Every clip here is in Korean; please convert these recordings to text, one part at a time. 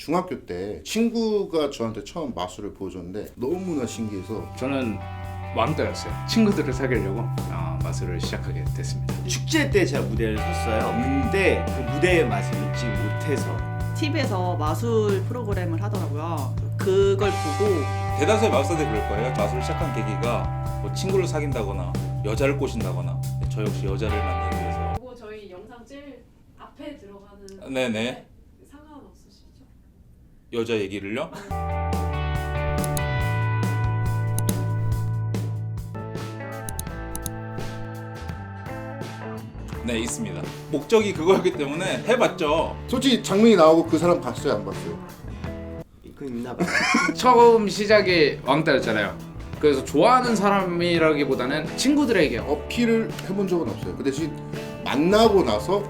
중학교 때 친구가 저한테 처음 마술을 보여줬는데 너무나 신기해서 저는 왕따였어요. 친구들을 사귀려고 마술을 시작하게 됐습니다. 축제 때 제가 무대를 섰어요. 근데 그 무대의 맛을 잊지 못해서 TV에서 마술 프로그램을 하더라고요. 그걸 보고 대다수의 마술사들이 그럴 거예요. 마술을 시작한 계기가 뭐 친구를 사귄다거나 여자를 꼬신다거나 저 역시 여자를 만나기 위해서. 그리고 저희 영상 제일 앞에 들어가는 네네. 상관없으시죠? 여자 얘기를요? 네, 있습니다. 목적이 그거였기 때문에 해봤죠. 솔직히 장면이 나오고 그 사람 봤어요 안 봤어요? 그 있나 봐요. 처음 시작이 왕따였잖아요. 그래서 좋아하는 사람이라기보다는 친구들에게 어필을 해본 적은 없어요. 그 대신 만나고 나서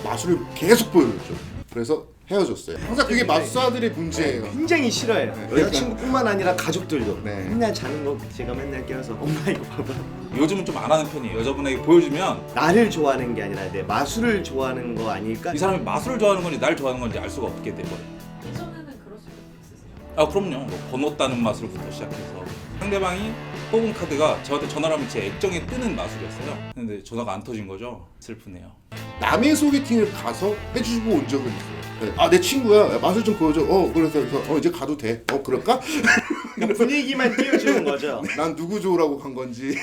마술을 계속 보여줬죠. 그래서 헤어졌어요. 항상 그게 마술사들의 문제예요. 굉장히 싫어해요. 네. 여자친구뿐만 아니라 가족들도. 네. 맨날 자는 거 제가 맨날 깨워서 엄마 이거 봐봐. 요즘은 좀 안 하는 편이에요. 여자분에게 보여주면 나를 좋아하는 게 아니라 내 마술을 좋아하는 거 아닐까? 이 사람이 마술을 좋아하는 건지 날 좋아하는 건지 알 수가 없게 돼버려요. 예전에는 그럴 수 있으세요? 아 그럼요. 뭐 번호 따는 마술부터 시작해서 상대방이 뽑은 카드가 저한테 전화를 하면 제 액정에 뜨는 마술이었어요. 근데 전화가 안 터진 거죠. 슬프네요. 남의 소개팅을 가서 해주고 온 적은 있어요. 네. 아, 내 친구야. 마술 좀 보여줘. 그래서 이제 가도 돼. 그럴까? 그러니까 분위기만 띄워주는 거죠. 난 누구 좋으라고 간 건지.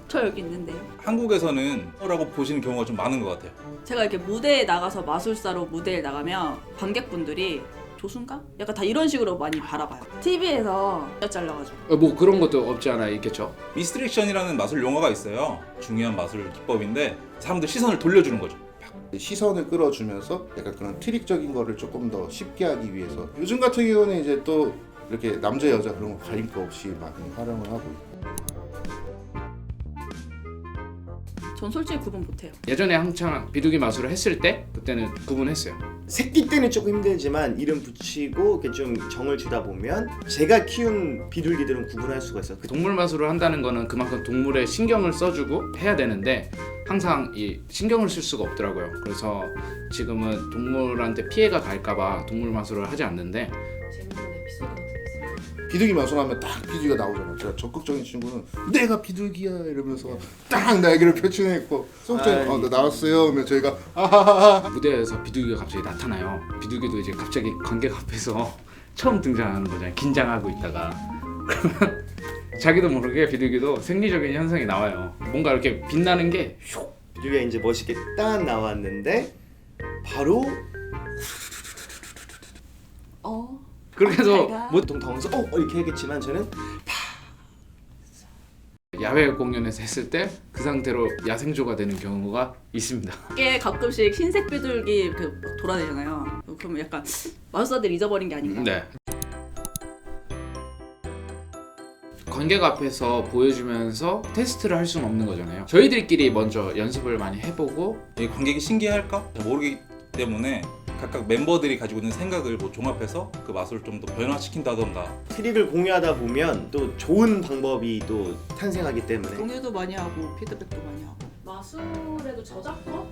저 여기 있는데요. 한국에서는 라고 보시는 경우가 좀 많은 것 같아요. 제가 이렇게 무대에 나가서 마술사로 무대에 나가면 관객분들이 조순가? 약간 다 이런 식으로 많이 바라봐요. TV에서 잘라가지고. 뭐 그런 것도 없지 않아 있겠죠. 미스트랙션이라는 마술 용어가 있어요. 중요한 마술 기법인데 사람들 시선을 돌려주는 거죠. 시선을 끌어주면서 약간 그런 트릭적인 거를 조금 더 쉽게 하기 위해서 요즘 같은 경우는 이제 또 이렇게 남자 여자 그런 거 가림 거 없이 많이 활용을 하고 있고. 전 솔직히 구분 못해요. 예전에 한창 비둘기 마술을 했을 때 그때는 구분했어요. 새끼 때는 조금 힘들지만 이름 붙이고 이렇게 좀 정을 주다 보면 제가 키운 비둘기들은 구분할 수가 있어요. 그 동물 마술을 한다는 거는 그만큼 동물에 신경을 써주고 해야 되는데 항상 이 신경을 쓸 수가 없더라고요. 그래서 지금은 동물한테 피해가 갈까봐 동물 마술을 하지 않는데 재밌는 에피소드 같은 게 있어요? 비둘기 마술하면 딱 비둘기가 나오잖아요. 제가 적극적인 친구는 내가 비둘기야 이러면서 딱 날개를 펼쳐냈고 소극적인 나 나왔어요 하면 저희가 아하하하 무대에서 비둘기가 갑자기 나타나요. 비둘기도 이제 갑자기 관객 앞에서 처음 등장하는 거잖아요. 긴장하고 있다가 그러면 자기도 모르게 비둘기도 생리적인 현상이 나와요. 뭔가 이렇게 빛나는 게 슉. 비둘기가 이제 멋있게 딱 나왔는데 바로 그렇게 해서 뭐 보통 당황해서 이렇게 하겠지만 저는 야외 공연에서 했을 때 그 상태로 야생조가 되는 경우가 있습니다. 이게 가끔씩 흰색 비둘기 이렇게 막 돌아다니잖아요. 그러면 약간 마술사들이 잊어버린 게 아닌가? 네. 관객 앞에서 보여주면서 테스트를 할 수는 없는 거잖아요. 저희들끼리 먼저 연습을 많이 해보고 이 관객이 신기할까? 잘 모르기 때문에 각각 멤버들이 가지고 있는 생각을 뭐 종합해서 그 마술을 좀 더 변화시킨다던가. 트릭을 공유하다 보면 또 좋은 방법이 또 탄생하기 때문에 공유도 많이 하고 피드백도 많이 하고. 마술에도 저작권이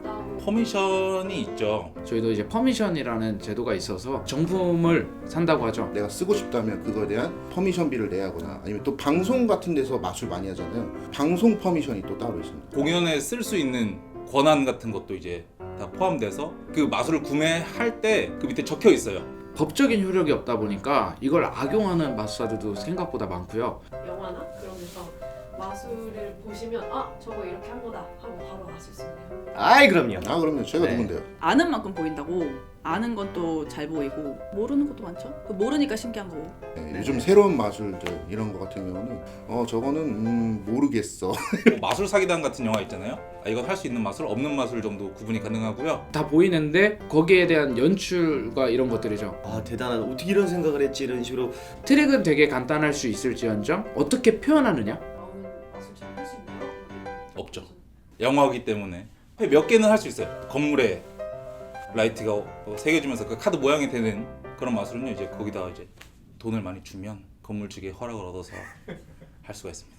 있다고. 퍼미션이 있죠. 저희도 이제 퍼미션이라는 제도가 있어서 정품을 산다고 하죠. 내가 쓰고 싶다면 그거에 대한 퍼미션비를 내야 하거나 아니면 또 방송 같은 데서 마술 많이 하잖아요. 방송 퍼미션이 또 따로 있습니다. 공연에 쓸 수 있는 권한 같은 것도 이제 다 포함돼서 그 마술을 구매할 때 그 밑에 적혀 있어요. 법적인 효력이 없다 보니까 이걸 악용하는 마술사들도 생각보다 많고요. 영화나 그런 데서 마술을 보시면 저거 이렇게 한 거다 하고 바로 아실 수 있네요. 아이 그럼요. 그럼요. 제가 네. 누군데요? 아는 만큼 보인다고. 아는 건 또 잘 보이고 모르는 것도 많죠. 그 모르니까 신기한 거고. 네, 요즘 새로운 마술들 이런 거 같은 경우는 저거는 모르겠어. 뭐 마술 사기단 같은 영화 있잖아요. 이건 할 수 있는 마술, 없는 마술 정도 구분이 가능하고요. 다 보이는데 거기에 대한 연출과 이런 것들이죠. 아 대단하다. 어떻게 이런 생각을 했지 이런 식으로. 트릭은 되게 간단할 수 있을지언정 어떻게 표현하느냐? 나오는 마술 잘 할 수 있나요? 없죠. 영화이기 때문에 몇 개는 할 수 있어요. 건물에 라이트가 새겨지면서 그 카드 모양이 되는 그런 마술은요. 이제 거기다 이제 돈을 많이 주면 건물 측에 허락을 얻어서 할 수가 있습니다.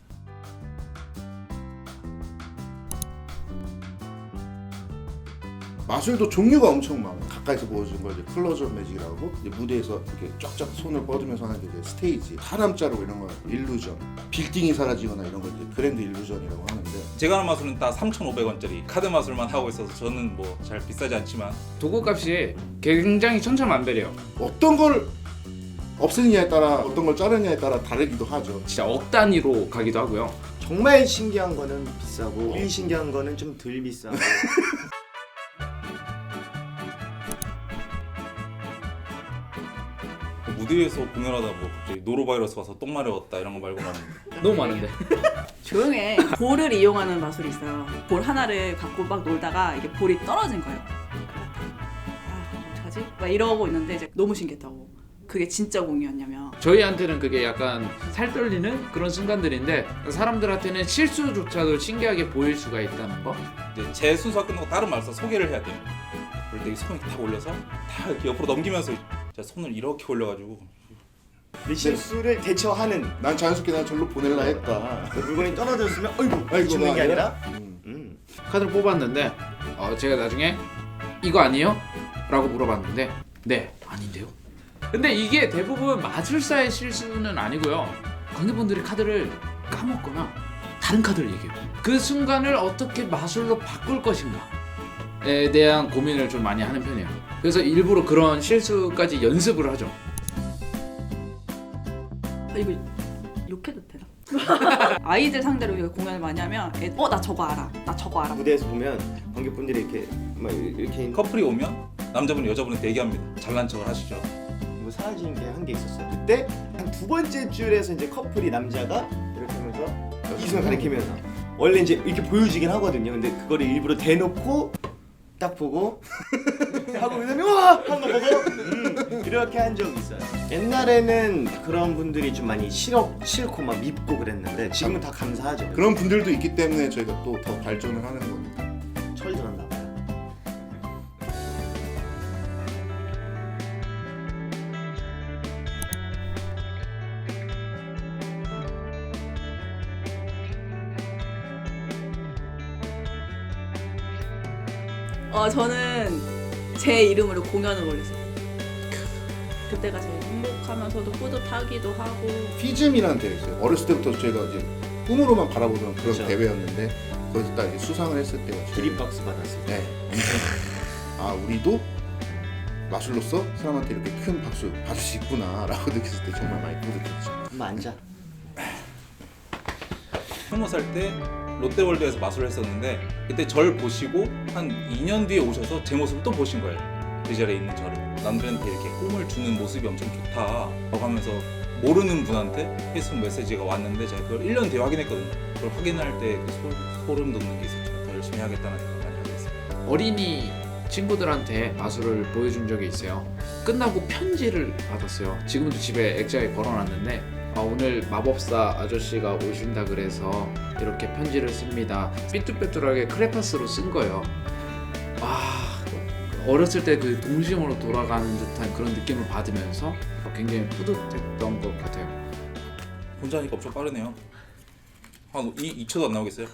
마술도 종류가 엄청 많아요. 가까이서 보여주는 걸 이제 클로즈업 매직이라고 이제 무대에서 이렇게 쫙쫙 손을 뻗으면서 하는 게 이제 스테이지, 사람 자르고 이런 거 일루전, 빌딩이 사라지거나 이런 걸 이제 그랜드 일루전이라고 하는데 제가 하는 마술은 딱 3,500원짜리 카드 마술만 하고 있어서 저는 뭐 잘 비싸지 않지만 도구값이 굉장히 천차만별이에요. 어떤 걸 없애느냐에 따라 어떤 걸 자르느냐에 따라 다르기도 하죠. 진짜 억 단위로 가기도 하고요. 정말 신기한 거는 비싸고 일 신기한 거는 좀 덜 비싸고 무대에서 공연하다 뭐 갑자기 노로바이러스 와서 똥 마려웠다 이런 거 말고는 너무 많은데. 조용해. 볼을 이용하는 마술이 있어요. 볼 하나를 갖고 막 놀다가 이게 볼이 떨어진 거예요. 아, 어떡하지? 막 이러고 있는데 이제 너무 신기했다고. 그게 진짜 공이었냐면 저희한테는 그게 약간 살 떨리는 그런 순간들인데 사람들한테는 실수조차도 신기하게 보일 수가 있다는 거. 이제 제 순서가 끝나고 다른 마술사 소개를 해야 돼요. 그럴 때 손을 탁 올려서 다 이렇게 옆으로 넘기면서 제가 손을 이렇게 올려가지고 내 실수를 대처하는 난 자연스럽게 난 절로 보낼라 했다. 물건이 떨어졌으면 어이구 아이고, 죽는 게 아니라? 아니라 카드를 뽑았는데 제가 나중에 이거 아니에요? 라고 물어봤는데 네 아닌데요. 근데 이게 대부분 마술사의 실수는 아니고요. 관객분들이 카드를 까먹거나 다른 카드를 얘기해요. 그 순간을 어떻게 마술로 바꿀 것인가에 대한 고민을 좀 많이 하는 편이에요. 그래서 일부러 그런 실수까지 연습을 하죠. 아, 이거 욕해도 되나? 아이들 상대로 이거 공연을 많이 하면 나 저거 알아. 나 저거 알아. 무대에서 보면 관객분들이 이렇게 막 이렇게 커플이 오면 남자분 여자분은 대기합니다. 잘난 척을 하시죠. 뭐 사라지는 게 한 게 있었어요. 그때 한 두 번째 줄에서 이제 커플이 남자가 이렇게 하면서 이성을 가리키면서 원래 이제 이렇게 보여지긴 하거든요. 근데 그거를 일부러 대놓고 딱 보고 하고 그다음에 와 하는 거 보고 이렇게 한 적이 있어요. 옛날에는 그런 분들이 좀 많이 싫고 막 밉고 그랬는데 지금은 다 감사하죠. 그런 분들도 있기 때문에 저희가 또 더 발전을 하는 겁니다. 철 들었나 봐요. 저는 제 이름으로 공연을 올렸어요. 그때가 제일 행복하면서도 뿌듯하기도 하고. 피즘이라는 대회 있어요. 어렸을 때부터 저희가 이제 꿈으로만 바라보던 그런 그렇죠. 대회였는데 거기서 딱 이제 수상을 했을 때가 진짜 드립박스 받았어요. 네. 아 우리도 마술로서 사람한테 이렇게 큰 박수 받을 수 있구나라고 느꼈을 때 정말 많이 뿌듯했죠. 한번 앉아. 20살 때 롯데월드에서 마술을 했었는데 그때 절 보시고 한 2년 뒤에 오셔서 제 모습을 또 보신 거예요. 그 자리에 있는 저를. 남들한테 이렇게 꿈을 주는 모습이 엄청 좋다라고 하면서 모르는 분한테 페이스북 메시지가 왔는데 제가 그걸 1년 뒤에 확인했거든요. 그걸 확인할 때 그 소름 돋는 게 있었죠. 더 열심히 해야겠다는 생각 많이 하게 됐어요. 어린이 친구들한테 마술을 보여준 적이 있어요. 끝나고 편지를 받았어요. 지금도 집에 액자에 걸어놨는데 오늘 마법사 아저씨가 오신다 그래서 이렇게 편지를 씁니다. 삐뚤빼뚤하게 크레파스로 쓴 거예요. 어렸을 때 그 동심으로 돌아가는 듯한 그런 느낌을 받으면서 굉장히 뿌듯했던 것 같아요. 혼자 하니까 엄청 빠르네요. 한 2초도 안 나오겠어요?